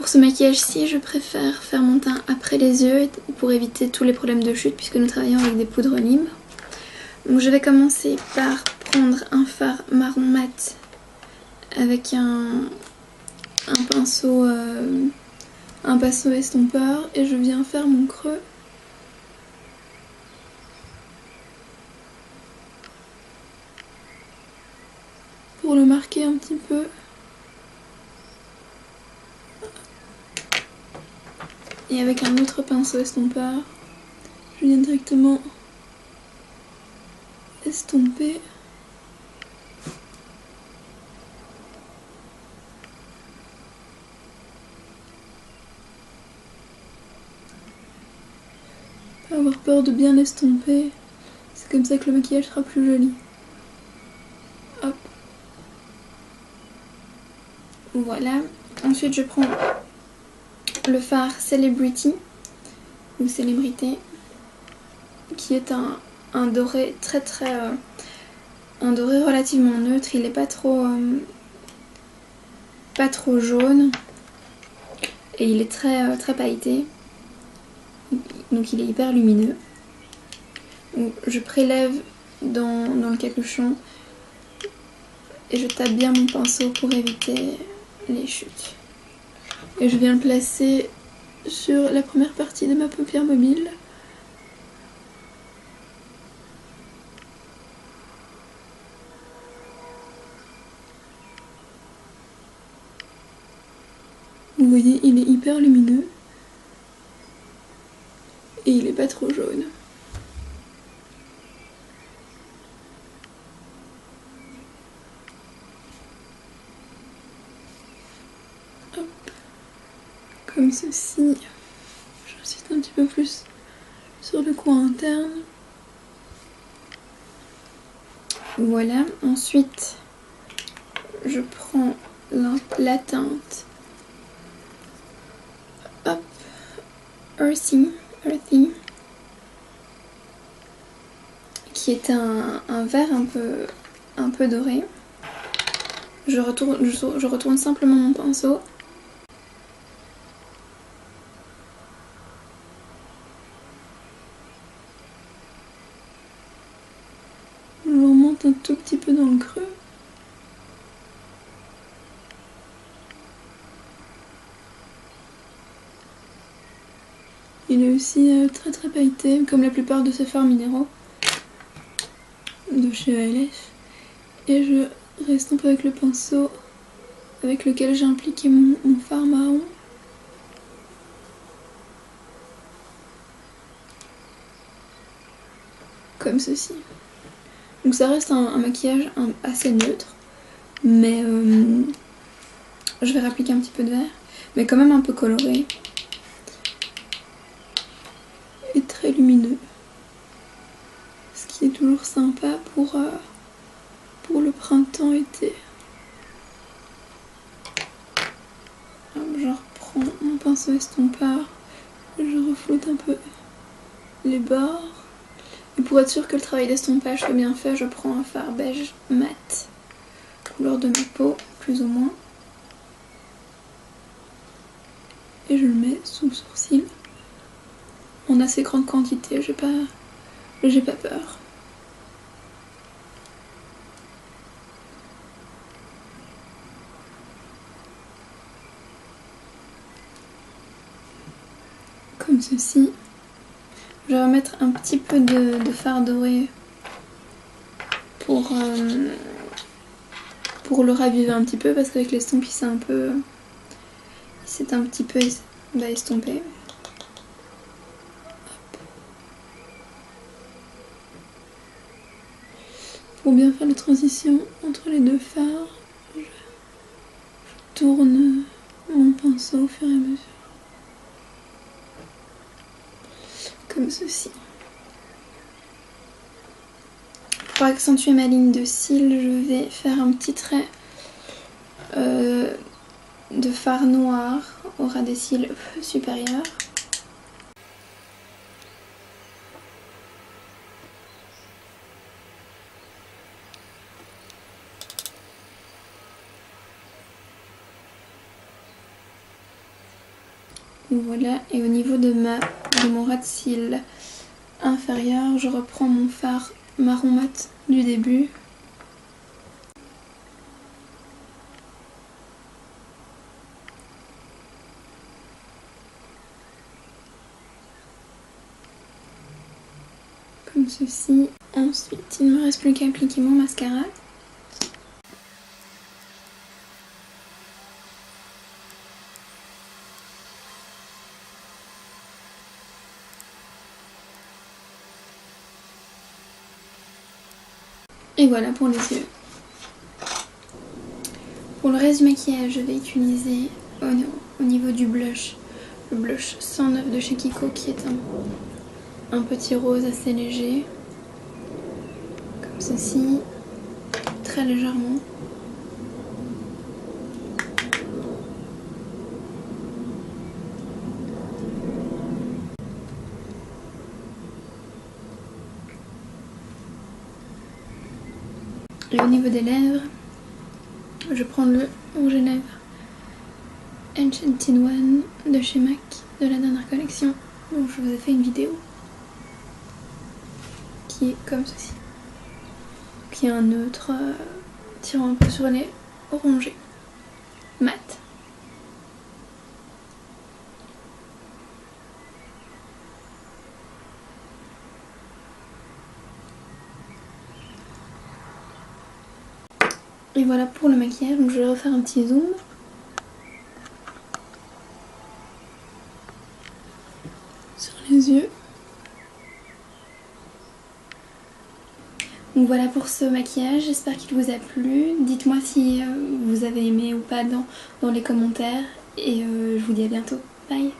Pour ce maquillage-ci, je préfère faire mon teint après les yeux pour éviter tous les problèmes de chute puisque nous travaillons avec des poudres libres. Donc je vais commencer par prendre un fard marron mat avec un pinceau estompeur et je viens faire mon creux. Pour le marquer un petit peu. Et avec un autre pinceau estompeur, je viens directement estomper. Pas avoir peur de bien l'estomper, c'est comme ça que le maquillage sera plus joli. Hop. Voilà. Ensuite je prends le fard Celebrity ou Célébrité qui est un doré un doré relativement neutre, il n'est pas trop jaune et il est très pailleté, donc il est hyper lumineux. Donc, je prélève dans le capuchon et je tape bien mon pinceau pour éviter les chutes. Et je viens le placer sur la première partie de ma paupière mobile. Vous voyez, il est hyper lumineux et il est pas trop jaune. Hop. Comme ceci. J'insiste un petit peu plus sur le coin interne. Voilà. Ensuite, je prends la teinte. Hop. Earthy. Qui est un vert un peu doré. Je retourne simplement mon pinceau. Je remonte un tout petit peu dans le creux. Il est aussi très pailleté, comme la plupart de ces fards minéraux de chez ALF. Et je restompe avec le pinceau avec lequel j'ai appliqué mon fard marron. Comme ceci. Donc ça reste un maquillage assez neutre, mais je vais réappliquer un petit peu de vert, mais quand même un peu coloré. Et très lumineux. Ce qui est toujours sympa pour le printemps-été. Je reprends mon pinceau estompeur, je refloute un peu les bords. Et pour être sûr que le travail d'estompage soit bien fait, je prends un fard beige mat, couleur de ma peau, plus ou moins. Et je le mets sous le sourcil. En assez grande quantité, j'ai pas peur. Comme ceci. Je vais remettre un petit peu de fard doré pour le raviver un petit peu, parce qu'avec l'estompe il s'est un petit peu estompé. Pour bien faire la transition entre les deux fards, je tourne mon pinceau au fur et à mesure. Comme ceci. Pour accentuer ma ligne de cils, je vais faire un petit trait de fard noir au ras des cils supérieurs. Donc voilà, et au niveau de mon ras de cils inférieur, je reprends mon fard marron mat du début. Comme ceci. Ensuite, il ne me reste plus qu'à appliquer mon mascara. Et voilà pour les yeux. Pour le reste du maquillage, je vais utiliser au niveau du blush, le blush 109 de chez Kiko qui est un petit rose assez léger, comme ceci, très légèrement. Et au niveau des lèvres, je prends le rouge à lèvres Enchanted One de chez MAC, de la dernière collection, dont je vous ai fait une vidéo, qui est comme ceci, qui est un neutre tirant un peu sur les orangés, mat. Et voilà pour le maquillage, donc je vais refaire un petit zoom. Sur les yeux. Donc voilà pour ce maquillage, j'espère qu'il vous a plu. Dites-moi si vous avez aimé ou pas dans les commentaires. Et je vous dis à bientôt. Bye!